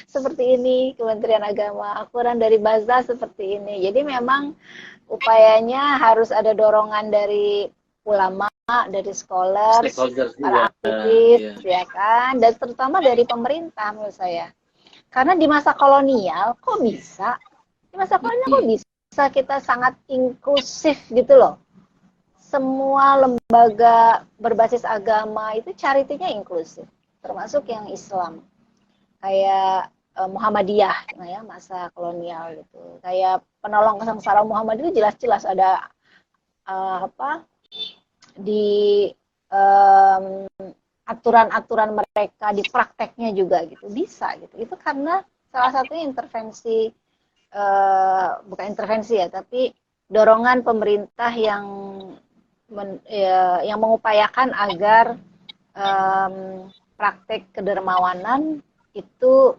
seperti ini, Kementerian Agama, aturan dari Baza seperti ini. Jadi memang upayanya harus ada dorongan dari ulama, dari scholars, para aktivis, ya kan, dan terutama dari pemerintah menurut saya. Karena di masa kolonial kok bisa kita sangat inklusif gitu loh. Semua lembaga berbasis agama itu charity-nya inklusif, termasuk yang Islam. Kayak Muhammadiyah ya, masa kolonial gitu. Kayak penolong kesengsara Muhammad itu jelas-jelas ada di aturan-aturan mereka, di prakteknya juga gitu, bisa gitu. Itu karena salah satunya intervensi, bukan intervensi ya, tapi dorongan pemerintah yang mengupayakan agar praktek kedermawanan itu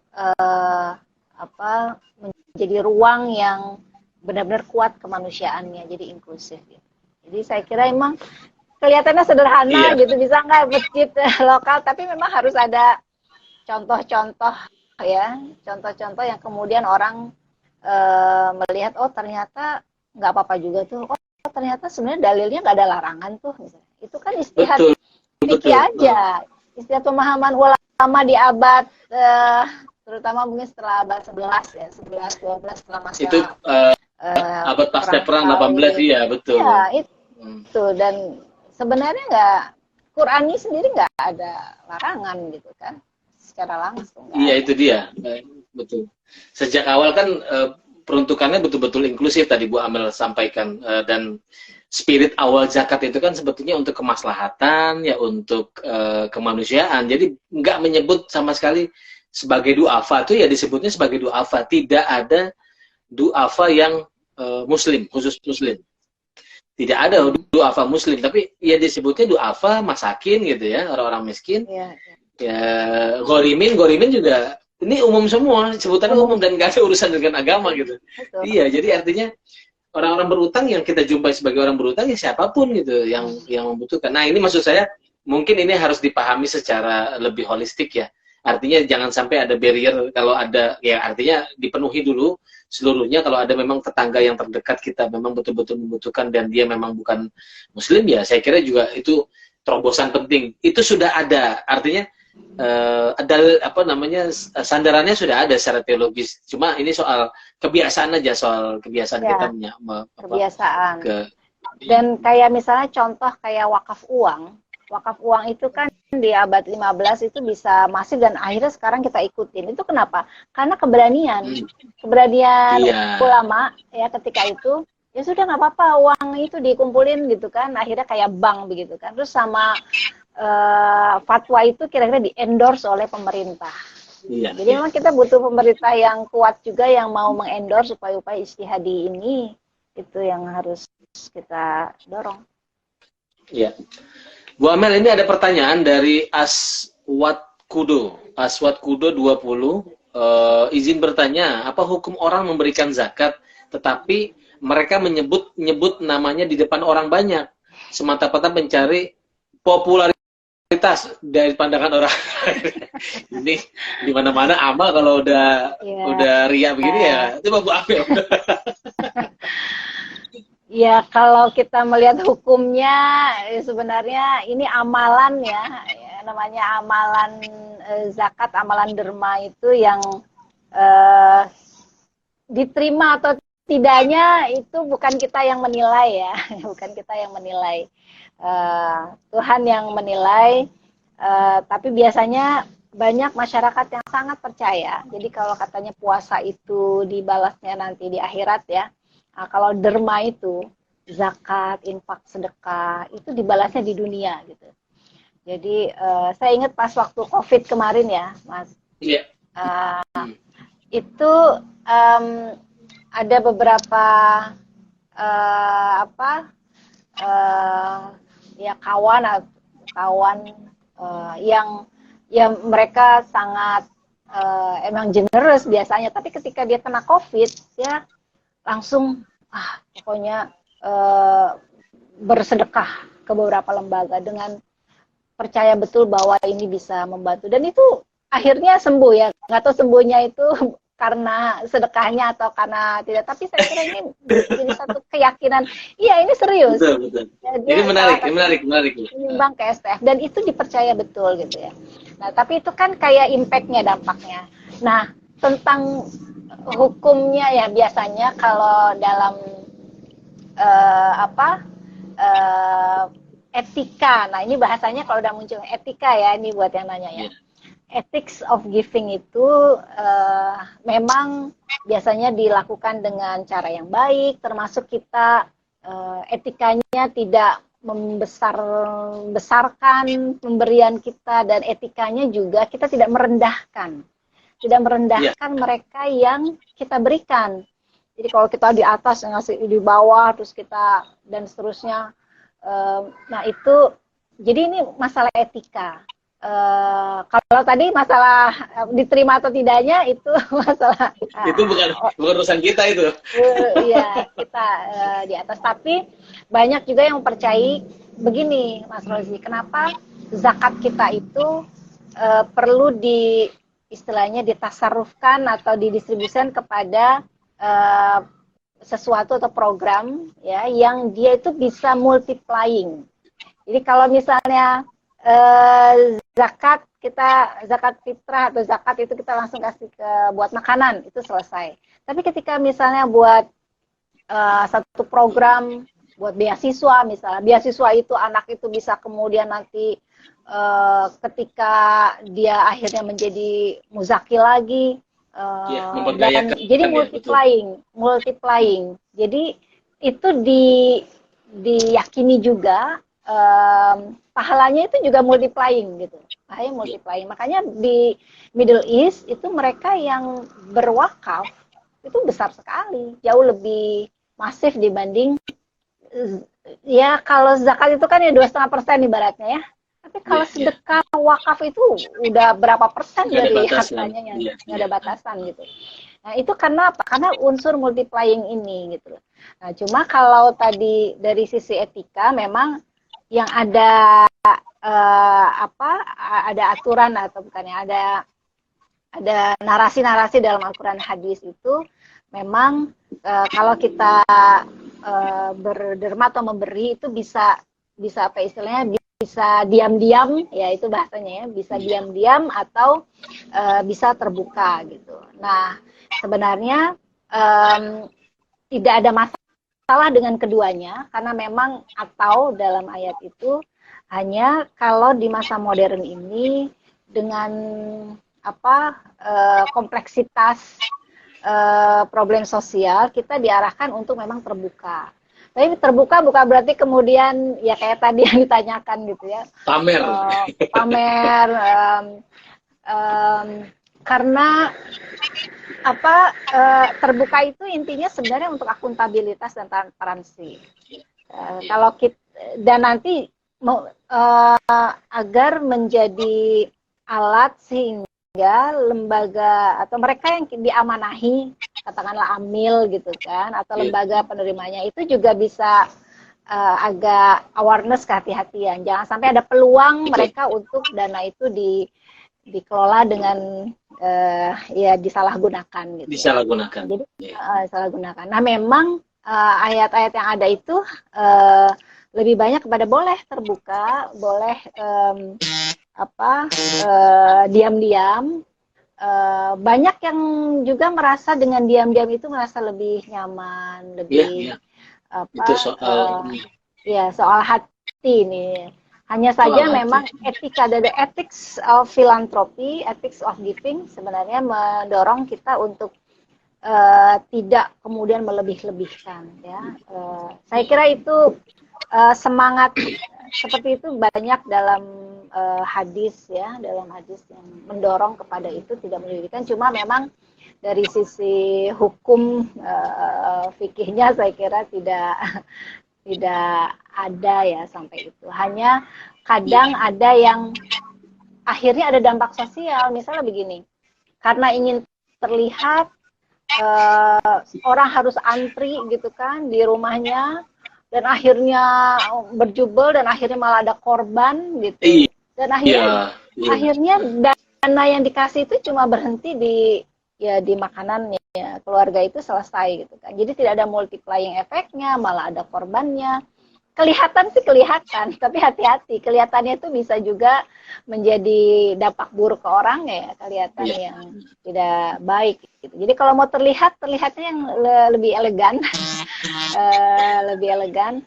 menjadi ruang yang benar-benar kuat kemanusiaannya, jadi inklusif. Gitu. Jadi saya kira emang kelihatannya sederhana gitu, bisa nggak masjid lokal, tapi memang harus ada contoh-contoh ya, contoh-contoh yang kemudian orang melihat, oh ternyata nggak apa-apa juga tuh, oh ternyata sebenarnya dalilnya nggak ada larangan tuh, misalnya. Itu kan istihad fikih aja, istihad pemahaman ulama di abad terutama mungkin setelah abad 11 ya, 11 12 setelah masa itu abad pasca perang 18, iya betul. Ya, itu dan sebenarnya nggak, Quran ini sendiri nggak ada larangan gitu kan, secara langsung. Iya, itu dia, betul. Sejak awal kan peruntukannya betul-betul inklusif tadi Bu Amel sampaikan, dan spirit awal zakat itu kan sebetulnya untuk kemaslahatan ya, untuk kemanusiaan. Jadi nggak menyebut sama sekali sebagai du'afa, itu ya disebutnya sebagai du'afa. Tidak ada du'afa yang muslim, khusus muslim. Tidak ada du'afa muslim, tapi ya disebutnya du'afa masakin gitu ya, orang-orang miskin. Ya, gorimin juga ini umum semua, sebutannya umum dan gak ada urusan dengan agama gitu. Betul. Iya, jadi artinya orang-orang berutang yang kita jumpai sebagai orang berutang ya siapapun gitu yang membutuhkan. Nah, ini maksud saya mungkin ini harus dipahami secara lebih holistik ya. Artinya jangan sampai ada barrier, kalau ada ya artinya dipenuhi dulu seluruhnya. Kalau ada memang tetangga yang terdekat kita memang betul-betul membutuhkan dan dia memang bukan muslim, ya saya kira juga itu terobosan penting. Itu sudah ada, artinya ada sandarannya sudah ada secara teologis. Cuma ini soal kebiasaan aja, soal kebiasaan ya, kita punya kebiasaan. Dan kayak misalnya contoh kayak wakaf uang. Wakaf uang itu kan di abad 15 itu bisa masif dan akhirnya sekarang kita ikutin. Itu kenapa? Karena keberanian ulama ya ketika itu. Ya sudah nggak apa-apa, uang itu dikumpulin gitu kan. Akhirnya kayak bank begitu kan. Terus sama fatwa itu kira-kira di-endorse oleh pemerintah. Jadi memang kita butuh pemerintah yang kuat juga yang mau mengendorse upaya-upaya istihadi ini, itu yang harus kita dorong. Iya. Bu Amel, ini ada pertanyaan dari Aswat Kudo 20. Izin bertanya, apa hukum orang memberikan zakat tetapi mereka menyebut namanya di depan orang banyak semata-mata mencari popularitas dari pandangan orang. Ini di mana-mana amal kalau udah ria begini ya. Coba Bu Amel. Ya, kalau kita melihat hukumnya sebenarnya ini amalan ya namanya amalan zakat, amalan derma itu yang diterima atau tidaknya itu bukan kita yang menilai ya, bukan kita yang menilai. Tuhan yang menilai, tapi biasanya banyak masyarakat yang sangat percaya. Jadi kalau katanya puasa itu dibalasnya nanti di akhirat ya, kalau derma itu zakat, infak, sedekah itu dibalasnya di dunia gitu. Jadi saya ingat pas waktu COVID kemarin ya, Mas. Iya. Itu ada beberapa ya kawan yang mereka sangat emang generous biasanya, tapi ketika dia kena COVID ya langsung pokoknya bersedekah ke beberapa lembaga dengan percaya betul bahwa ini bisa membantu, dan itu akhirnya sembuh ya. Nggak tahu sembuhnya itu karena sedekahnya atau karena tidak, tapi saya kira ini jadi satu keyakinan, iya ini serius. Betul. Ini menarik. Menyumbang ke STF dan itu dipercaya betul gitu ya. Nah, tapi itu kan kayak impactnya, dampaknya. Nah, tentang hukumnya ya biasanya kalau dalam etika. Nah, ini bahasanya kalau udah muncul etika ya, ini buat yang nanya ya. Ethics of giving itu memang biasanya dilakukan dengan cara yang baik, termasuk kita etikanya tidak membesarkan pemberian kita, dan etikanya juga kita tidak merendahkan mereka yang kita berikan. Jadi kalau kita di atas ngasih di bawah terus kita dan seterusnya, nah itu jadi ini masalah etika. kalau tadi masalah diterima atau tidaknya itu masalah itu bukan urusan kita itu. Iya, kita di atas. Tapi banyak juga yang mempercayai begini, Mas Rozi, kenapa zakat kita itu perlu istilahnya ditasarufkan atau didistribusikan kepada sesuatu atau program ya yang dia itu bisa multiplying. Jadi kalau misalnya zakat fitrah atau zakat itu kita langsung kasih buat makanan, itu selesai. Tapi ketika misalnya buat satu program buat beasiswa, misalnya beasiswa itu anak itu bisa kemudian nanti ketika dia akhirnya menjadi muzaki lagi, dan jadi multiplying. Jadi itu diyakini juga pahalanya itu juga multiplying gitu. Makanya di Middle East itu mereka yang berwakaf itu besar sekali, jauh lebih masif dibanding ya kalau zakat itu kan ya 2,5% ibaratnya ya. Tapi kalau sedekah wakaf itu udah berapa persen dari hartanya yang nggak ada batasan gitu. Nah itu karena apa? Karena unsur multiplying ini gitu. Nah cuma kalau tadi dari sisi etika memang yang ada ada aturan atau bukannya ada narasi-narasi dalam Al-Quran hadis itu memang kalau kita berderma atau memberi itu bisa apa istilahnya bisa diam-diam ya itu bahasanya ya bisa diam-diam atau bisa terbuka gitu. Nah sebenarnya tidak ada masalah dengan keduanya karena memang atau dalam ayat itu hanya kalau di masa modern ini dengan kompleksitas problem sosial kita diarahkan untuk memang terbuka. Tapi terbuka bukan berarti kemudian ya kayak tadi yang ditanyakan gitu ya. Pamer. Karena terbuka itu intinya sebenarnya untuk akuntabilitas dan transparansi. Kalau kita dan nanti agar menjadi alat sehingga lembaga atau mereka yang diamanahi katakanlah amil gitu kan atau lembaga penerimanya itu juga bisa agak awareness kehati-hatian, jangan sampai ada peluang mereka untuk dana itu dikelola dengan ya disalahgunakan gitu. Disalahgunakan. Jadi disalahgunakan. Nah memang ayat-ayat yang ada itu lebih banyak kepada boleh terbuka, boleh diam-diam. Banyak yang juga merasa dengan diam-diam itu merasa lebih nyaman, lebih itu soal hati ini. Hanya saja memang etika dari ethics of philanthropy, ethics of giving sebenarnya mendorong kita untuk tidak kemudian melebih-lebihkan ya. Saya kira itu semangat seperti itu banyak dalam hadis ya, dalam hadis yang mendorong kepada itu tidak melebihkan. Cuma memang dari sisi hukum fikihnya saya kira tidak ada ya sampai itu. Hanya kadang ada yang akhirnya ada dampak sosial, misalnya begini, karena ingin terlihat orang harus antri gitu kan di rumahnya dan akhirnya berjubel dan akhirnya malah ada korban gitu. Dan akhirnya dana yang dikasih itu cuma berhenti di makanan ya, keluarga itu selesai gitu kan. Jadi tidak ada multiplying efeknya, malah ada korbannya. Kelihatan sih kelihatan, tapi hati-hati. Kelihatannya itu bisa juga menjadi dampak buruk ke orang ya, kelihatan yang tidak baik gitu. Jadi kalau mau terlihatnya yang lebih elegan. Lebih elegan.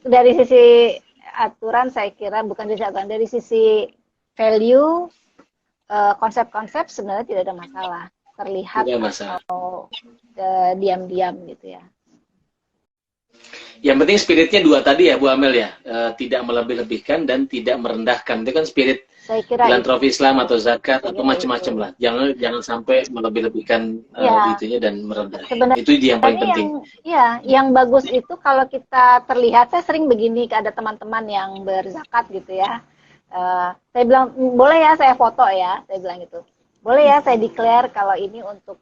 Dari sisi aturan saya kira bukan dari aturan, dari sisi value konsep-konsep sebenarnya tidak ada masalah, terlihat atau diam-diam gitu ya. Yang penting spiritnya dua tadi ya Bu Amel ya, tidak melebih-lebihkan dan tidak merendahkan. Itu kan spirit Saya kira filantropi Islam atau zakat saya atau kira macam-macam itu. lah. Jangan sampai melebih-lebihkan Ya, itunya dan merendahkan. sebenarnya Itu yang paling yang penting. ya yang bagus itu kalau kita terlihat, saya sering begini ada teman-teman yang berzakat gitu ya. Saya bilang boleh ya saya foto ya, saya bilang gitu. Boleh ya saya declare kalau ini untuk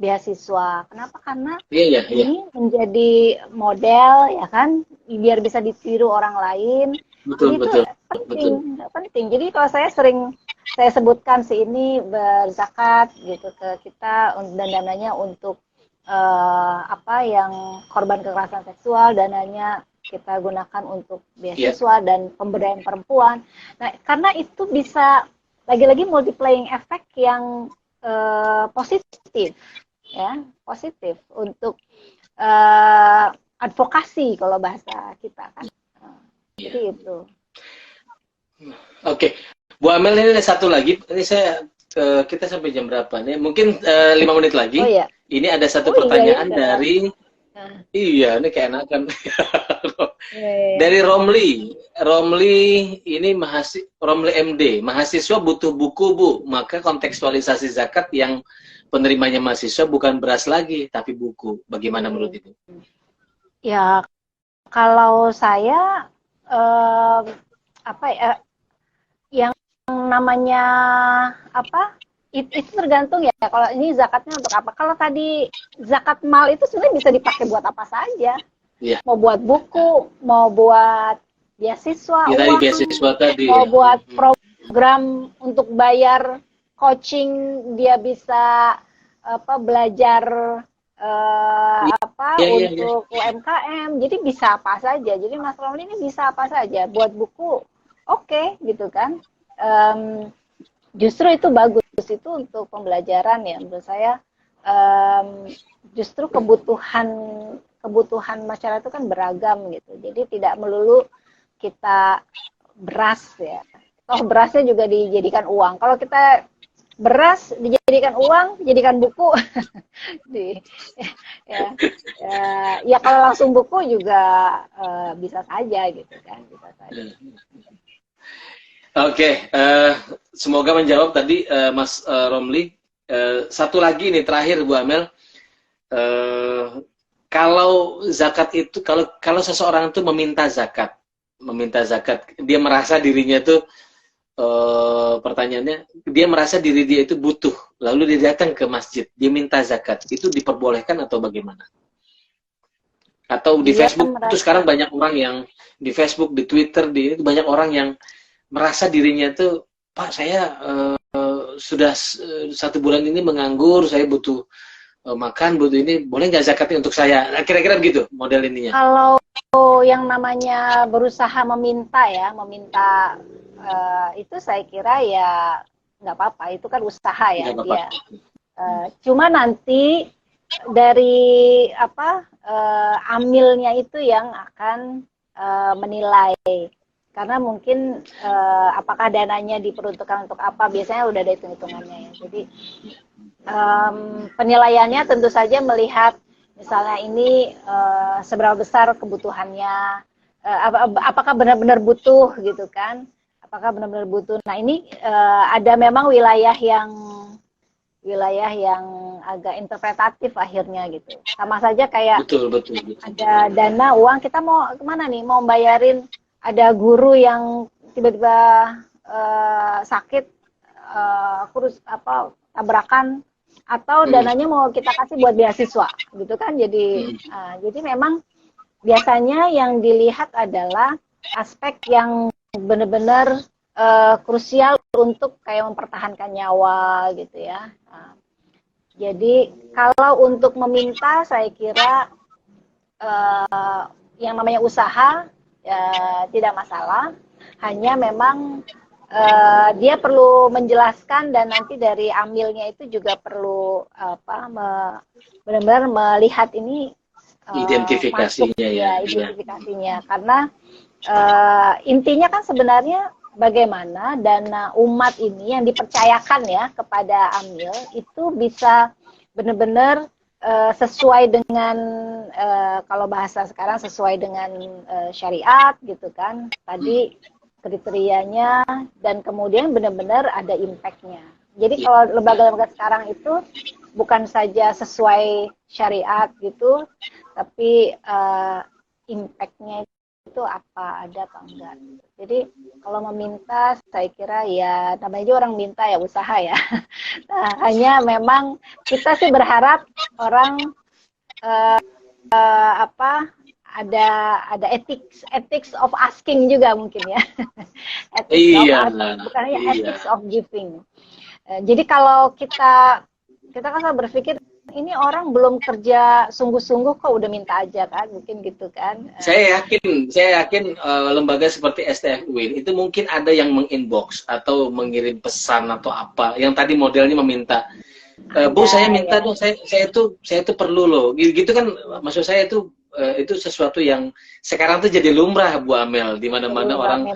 beasiswa. Kenapa? Karena Iya, iya, iya. ini menjadi model ya kan, biar bisa ditiru orang lain. Jadi Betul, itu betul, penting, betul. penting. Jadi kalau saya sebutkan si ini berzakat gitu ke kita dan dananya untuk apa yang korban kekerasan seksual, dananya kita gunakan untuk Iya, beasiswa dan pemberdayaan perempuan. Nah, karena itu bisa lagi-lagi multiplying effect yang positif, ya, positif untuk advokasi kalau bahasa kita kan. iya. Jadi itu. Oke. Bu Amel, ini ada satu lagi. Ini saya kita sampai jam berapa nih? Mungkin 5 menit lagi. Oh iya. Ini ada satu Oh iya ya. pertanyaan dari Nah, iya, ini kayak enakan. iya, iya. Dari Romli. Romli ini Romli MD. Mahasiswa butuh buku, Bu. Maka kontekstualisasi zakat yang penerimanya mahasiswa bukan beras lagi, tapi buku. Bagaimana menurut itu? Ya, kalau saya apa ya, yang namanya apa? Itu tergantung ya. Kalau ini zakatnya untuk apa? Kalau tadi zakat mal itu sebenarnya bisa dipakai buat apa saja. Iya. Mau buat buku, mau buat beasiswa, Ya, tadi uang, beasiswa tadi mau ya. buat program untuk bayar coaching, dia bisa apa belajar apa Iya, iya, iya. untuk UMKM. Jadi bisa apa saja. Jadi Mas Romli ini bisa apa saja. Buat buku, oke, gitu kan. Justru itu bagus itu untuk pembelajaran ya menurut saya. Justru kebutuhan masyarakat itu kan beragam gitu. Jadi tidak melulu kita beras ya. Toh berasnya juga dijadikan uang. Kalau kita beras dijadikan uang, dijadikan buku, ya, ya kalau langsung buku juga bisa saja gitu kan, bisa saja. Oke, semoga menjawab tadi Mas Romli. Satu lagi nih terakhir Bu Amel. Kalau zakat itu, kalau seseorang itu meminta zakat, dia merasa dirinya itu pertanyaannya, dia merasa diri dia itu butuh, lalu dia datang ke masjid, dia minta zakat, itu diperbolehkan atau bagaimana? Atau di Dia Facebook itu sekarang banyak orang yang di Facebook, di Twitter, itu banyak orang yang merasa dirinya itu, Pak, saya sudah 1 bulan ini menganggur, saya butuh makan, butuh ini, boleh nggak zakatnya untuk saya? Nah, kira-kira begitu model ininya. Kalau yang namanya berusaha meminta itu saya kira ya nggak apa-apa, itu kan usaha ya dia. Cuma nanti dari apa amilnya itu yang akan menilai, karena mungkin apakah dananya diperuntukkan untuk apa, biasanya udah ada hitung-hitungannya ya. Jadi penilaiannya tentu saja melihat misalnya ini seberapa besar kebutuhannya, apakah benar-benar butuh gitu kan, apakah benar-benar butuh. Nah ini ada memang wilayah yang agak interpretatif akhirnya gitu. Sama saja kayak betul. ada dana uang, kita mau kemana nih, mau bayarin ada guru yang tiba-tiba sakit, kurus apa tabrakan, atau dananya mau kita kasih buat beasiswa gitu kan. Jadi jadi memang biasanya yang dilihat adalah aspek yang benar-benar krusial untuk kayak mempertahankan nyawa gitu ya. Jadi kalau untuk meminta saya kira yang namanya usaha ya, tidak masalah, hanya memang dia perlu menjelaskan, dan nanti dari amilnya itu juga perlu benar-benar melihat ini identifikasinya masuk, ya. identifikasinya. Karena intinya kan sebenarnya bagaimana dana umat ini yang dipercayakan ya kepada amil itu bisa benar-benar sesuai dengan kalau bahasa sekarang sesuai dengan syariat gitu kan. Tadi kriterianya dan kemudian benar-benar ada impact-nya. Jadi kalau lembaga-lembaga sekarang itu bukan saja sesuai syariat gitu, tapi impact-nya itu apa, ada atau enggak. Jadi kalau meminta, saya kira ya namanya juga orang minta ya usaha ya. Nah, hanya memang kita sih berharap orang ada ethics of asking juga mungkin ya. Ethics of asking, bukan hanya ethics of giving. Jadi kalau kita kan berpikir ini orang belum kerja sungguh-sungguh kok udah minta aja kan, mungkin gitu kan. Saya yakin lembaga seperti STF UIN itu mungkin ada yang menginbox atau mengirim pesan atau apa yang tadi modelnya meminta, Bu saya minta dong, saya itu perlu loh, gitu kan. Maksud saya itu sesuatu yang sekarang tuh jadi lumrah Bu Amel, di mana-mana orang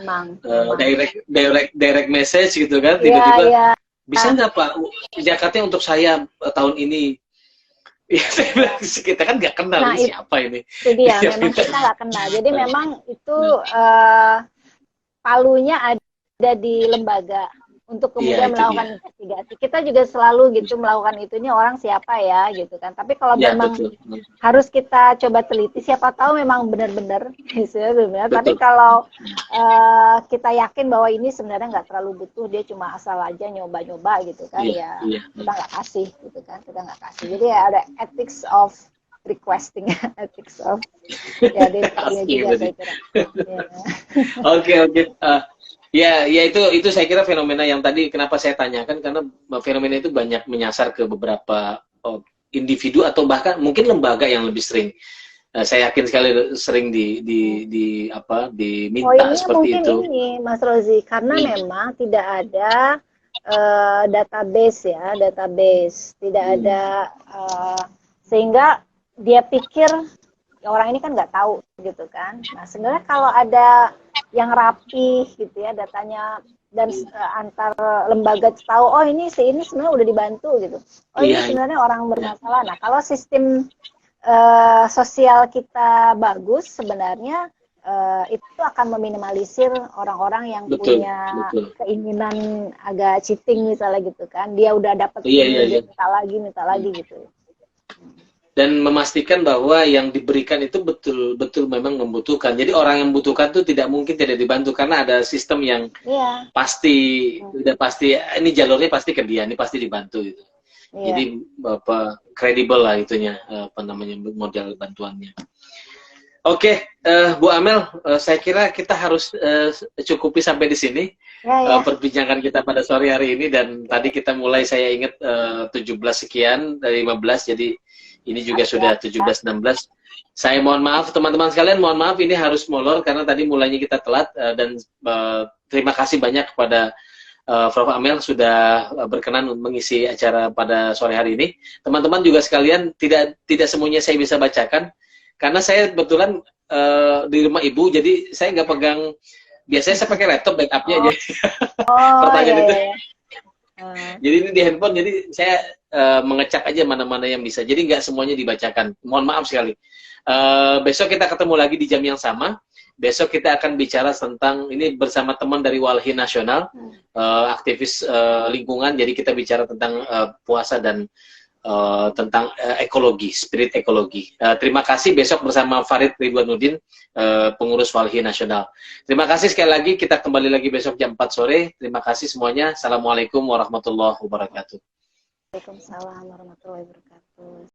direct message gitu kan, tiba-tiba bisa nggak Pak zakatnya untuk saya tahun ini. Ya, kita kan nggak kenal ini siapa ini. Itu dia, memang kita nggak kenal. Jadi memang itu palunya ada di lembaga untuk kemudian melakukan investigasi. Kita juga selalu gitu melakukan itu, ini orang siapa ya gitu kan. Tapi kalau memang harus kita coba teliti, siapa tahu memang benar-benar benar. Tapi kalau kita yakin bahwa ini sebenarnya nggak terlalu butuh, dia cuma asal aja nyoba-nyoba gitu kan, kita nggak kasih gitu kan, kita nggak kasih. Jadi ya ada ethics of requesting, ethics of ya dia juga saya kira. Oke. Ya itu saya kira fenomena yang tadi kenapa saya tanyakan, karena fenomena itu banyak menyasar ke beberapa individu atau bahkan mungkin lembaga yang lebih sering. Saya yakin sekali sering diminta seperti itu. Ini Mas Rozi, karena memang tidak ada database, tidak ada sehingga dia pikir orang ini kan nggak tahu gitu kan. Nah sebenarnya kalau ada yang rapi gitu ya datanya, dan antar lembaga tahu, oh ini sebenarnya udah dibantu gitu, oh ini sebenarnya orang bermasalah. Nah kalau sistem sosial kita bagus sebenarnya itu akan meminimalisir orang-orang yang punya keinginan agak cheating misalnya gitu kan, dia udah dapat dia minta lagi gitu. Dan memastikan bahwa yang diberikan itu betul-betul memang membutuhkan. Jadi orang yang membutuhkan itu tidak mungkin tidak dibantu, karena ada sistem yang pasti udah pasti ini jalurnya pasti ke dia, ini pasti dibantu gitu. Jadi kredibel lah itunya, model bantuannya. Oke, Bu Amel, saya kira kita harus cukupi sampai di sini perbincangan kita pada sore hari ini. Dan tadi kita mulai, saya ingat 17 sekian dari 15, jadi ini juga sudah 17-16. Saya mohon maaf teman-teman sekalian, mohon maaf ini harus molor karena tadi mulainya kita telat, dan terima kasih banyak kepada Prof. Amel sudah berkenan mengisi acara pada sore hari ini. Teman-teman juga sekalian, tidak semuanya saya bisa bacakan karena saya kebetulan di rumah ibu, jadi saya nggak pegang. Biasanya saya pakai laptop backupnya aja. Pertanyaan itu. Jadi ini di handphone, jadi saya mengecek aja mana-mana yang bisa. Jadi nggak semuanya dibacakan. Mohon maaf sekali. Besok kita ketemu lagi di jam yang sama. Besok kita akan bicara tentang ini bersama teman dari Walhi Nasional, aktivis lingkungan. Jadi kita bicara tentang puasa dan tentang ekologi, spirit ekologi. Terima kasih, besok bersama Farid Ridwanuddin, pengurus Walhi Nasional. Terima kasih sekali lagi, kita kembali lagi besok jam 4 sore. Terima kasih semuanya. Assalamualaikum warahmatullahi wabarakatuh. Waalaikumsalam warahmatullahi wabarakatuh.